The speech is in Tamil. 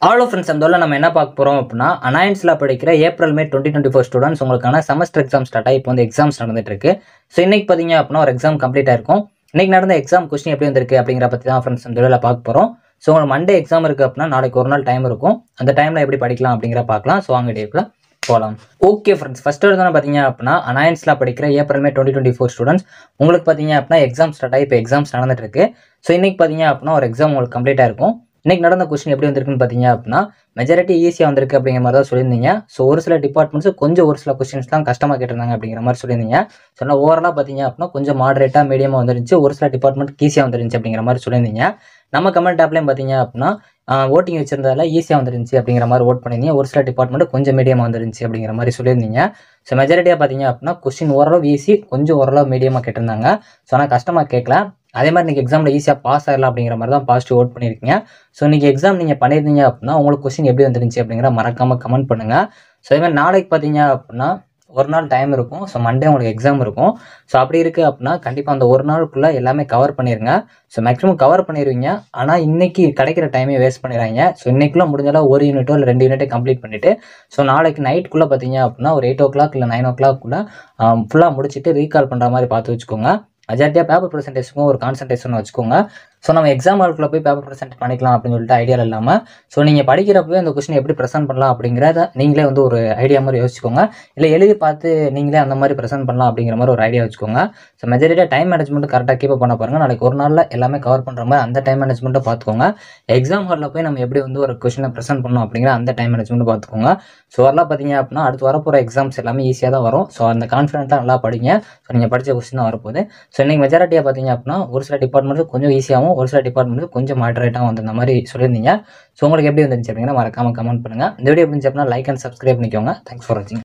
ஹலோ ஃப்ரெண்ட்ஸ், அந்த நம்ம என்ன பார்க்க போகிறோம் அப்படின்னா, அனாயன்ஸில் படிக்கிற ஏப்ரல் மே 2024 ஸ்டூடெண்ட்ஸ் உங்களுக்கான செமஸ்டர் எக்ஸாம் ஸ்டார்ட் ஆகி இப்போ வந்து எக்ஸாம்ஸ் நடந்துட்டு இருக்கு. ஸோ இன்னைக்கு பார்த்தீங்க அப்படின்னா ஒரு எக்ஸாம் கம்ப்ளீட் ஆயிருக்கும். இன்னைக்கு நடந்த எக்ஸாம் கொஸ்டின் எப்படி வந்திருக்கு அப்படிங்கிற பற்றி தான் ஃப்ரெண்ட்ஸ் இந்த வீடியோவில் பார்க்க போகிறோம். ஸோ உங்களுக்கு மண்டே எக்ஸாம் இருக்குது அப்படின்னா நாளைக்கு ஒரு நாள் டைம் இருக்கும். அந்த டைமில் எப்படி படிக்கலாம் அப்படிங்கிற பார்க்கலாம். ஸோ வாங்க டேக்குள்ள போகலாம். ஓகே ஃப்ரெண்ட்ஸ், ஃபர்ஸ்ட் எடுத்து பார்த்தீங்க அப்படின்னா அனாயன்ஸில் படிக்கிற ஏப்ரல் மே 2024 ஸ்டூடெண்ட்ஸ் உங்களுக்கு பார்த்தீங்க அப்படின்னா எக்ஸாம் ஸ்டார்ட் ஆகி இப்போ எக்ஸாம்ஸ் நடந்துட்டு இருக்கு. ஸோ இன்னைக்கு பார்த்தீங்க அப்படின்னா ஒரு எக்ஸாம் உங்களுக்கு கம்ப்ளீட் ஆயிருக்கும். இன்னைக்கு நடந்த கொஸ்டின் எப்படி வந்திருக்குன்னு பார்த்தீங்க அப்படின்னா மெஜாரிட்டி ஈஸியாக வந்திருக்கு அப்படிங்கிற மாதிரி தான் சொல்லியிருந்தீங்க. ஸோ ஒரு சில டிபார்ட்மெண்ட்ஸ் கொஞ்சம் ஒரு சில கொஸ்டின்ஸ் தான் கஷ்டமாக கேட்டிருந்தாங்க அப்படிங்கிற மாதிரி சொல்லியிருந்தீங்க. ஸோ நான் ஓவராலாக பார்த்தீங்க அப்படின்னா கொஞ்சம் மாடரேட்டாக மீடியமாக வந்துருந்துச்சு, ஒரு சில டிபார்ட்மெண்ட் ஈஸியாக வந்துருந்துச்சு அப்படிங்கிற மாதிரி சொல்லியிருந்தீங்க. நம்ம கமெண்ட் ஆப்லேயும் பார்த்தீங்க அப்படின்னா ஓட்டிங் வச்சிருந்தால ஈஸியாக வந்துருந்துச்சு அப்படிங்கிற மாதிரி ஓட் பண்ணியிருந்தீங்க. ஒரு சில டிபார்ட்மெண்ட் கொஞ்சம் மீடியமாக வந்துருந்துச்சு அப்படிங்கிற மாதிரி சொல்லியிருந்தீங்க. ஸோ மெஜாரிட்டியாக பார்த்தீங்க அப்படின்னா கொஸ்டின் ஓரளவு ஈஸி, கொஞ்சம் ஓரளவு மீடியமாக கேட்டிருந்தாங்க. ஸோ ஆனால் கஷ்டமாக கேட்கல. அதே மாதிரி நீங்கள் எக்ஸாமில் ஈஸியாக பாஸ் ஆகலாம் அப்படிங்கிற மாதிரி தான் பாசிட்டிவ் ஓட் பண்ணியிருக்கீங்க. ஸோ இன்றைக்கி எக்ஸாம் நீங்கள் பண்ணியிருந்தீங்க அப்படின்னா உங்களுக்கு கொஸ்டின் எப்படி வந்துருந்துச்சு அப்படிங்கிற மறக்காமல் கமெண்ட் பண்ணுங்கள். ஸோ அதே மாதிரி நாளைக்கு பார்த்தீங்க அப்படின்னா ஒரு நாள் டைம் இருக்கும். ஸோ மண்டே உங்களுக்கு எக்ஸாம் இருக்கும். ஸோ அப்படி இருக்குது அப்படின்னா கண்டிப்பாக அந்த ஒரு நாளுக்குள்ளே எல்லாமே கவர் பண்ணிடுங்க. ஸோ மேக்ஸிமம் கவர் பண்ணிடுவீங்க. ஆனால் இன்றைக்கி கிடைக்கிற டைமே வேஸ்ட் பண்ணிடுறாங்க. ஸோ இன்றைக்குள்ளே முடிஞ்சாலும் ஒரு யூனிட்டோ இல்லை 2 யூனிட்டோ கம்ப்ளீட் பண்ணிவிட்டு ஸோ நாளைக்கு நைட்டுக்குள்ளே பார்த்தீங்க அப்படின்னா ஒரு 8 o'clock இல்லை 9 o'clock ஃபுல்லாக முடிச்சுட்டு ரீகால் பண்ணுற மாதிரி பார்த்து வச்சுக்கோங்க. மெஜாரிட்டியாக பேப்பர் ப்ரெசன்டேஷனுக்கும் ஒரு கான்சன்ட்ரேஷன் வச்சுக்கோங்க. ஸோ நம்ம எக்ஸாம் ஹாலுக்குள்ளே போய் பேப்பர் ப்ரெசென்ட் பண்ணிக்கலாம் அப்படின்னு சொல்லிட்டு ஐடியா இல்லாமல் ஸோ நீங்கள் படிக்கிறப்பவே அந்த கொஸ்டின் எப்படி ப்ரெசென்ட் பண்ணலாம் அப்படிங்கிறத நீங்களே வந்து ஒரு ஐடியா மாதிரி யோசிச்சுக்கோங்க. இல்லை எழுதி பார்த்து நீங்களே அந்த மாதிரி ப்ரெசென்ட் பண்ணலாம் அப்படிங்கிற மாதிரி ஒரு ஐடியா வச்சுக்கோங்க. ஸோ மெஜாரிட்டியாக டைம் மேனேஜ்மெண்ட் கரெக்டாக கீப் பண்ண பாருங்கள். நாளைக்கு ஒரு நாளில் எல்லாமே கவர் பண்ணுற மாதிரி அந்த டைம் மேனேஜ்மெண்ட்டை பார்த்துக்கோங்க. எக்ஸாம் ஹாலில் போய் நம்ம எப்படி வந்து ஒரு கொஸ்டினை ப்ரெசென்ட் பண்ணணும் அப்படிங்கிற அந்த டைம் மேனேஜ்மெண்ட்டு பார்த்துக்கோங்க. ஸோ வரலாம் பார்த்தீங்க அப்படின்னா அடுத்து வரப்போகிற எக்ஸாம்ஸ் எல்லாமே ஈஸியாக தான் வரும். ஸோ அந்த கான்ஃபிடென்ட்டாக நல்லா படிங்க. ஸோ நீங்கள் படித்த கொஸ்டின் தான் வரப்போகுது. ஸோ இன்றைக்கி மெஜாரிட்டியாக பார்த்தீங்க அப்படின்னா ஒரு சில டிபார்ட்மெண்ட்ஸ் கொஞ்சம் ஈஸியாகவும் ஒரு சில டிபார்ட்மெண்ட்ஸ் கொஞ்சம் மாடரேட்டாக வந்து இந்த மாதிரி சொல்லியிருந்தீங்க. ஸோ உங்களுக்கு எப்படி வந்துருந்துச்சு அப்படிங்கிற மறக்காமல் கமெண்ட் பண்ணுங்கள். இந்த வீடியோ எப்படி இருந்துச்சு அப்படின்னா லைக் அண்ட் சப்ஸ்கிரைப் பண்ணிக்கோங்க. தேங்க்ஸ் ஃபார் வாட்சிங்.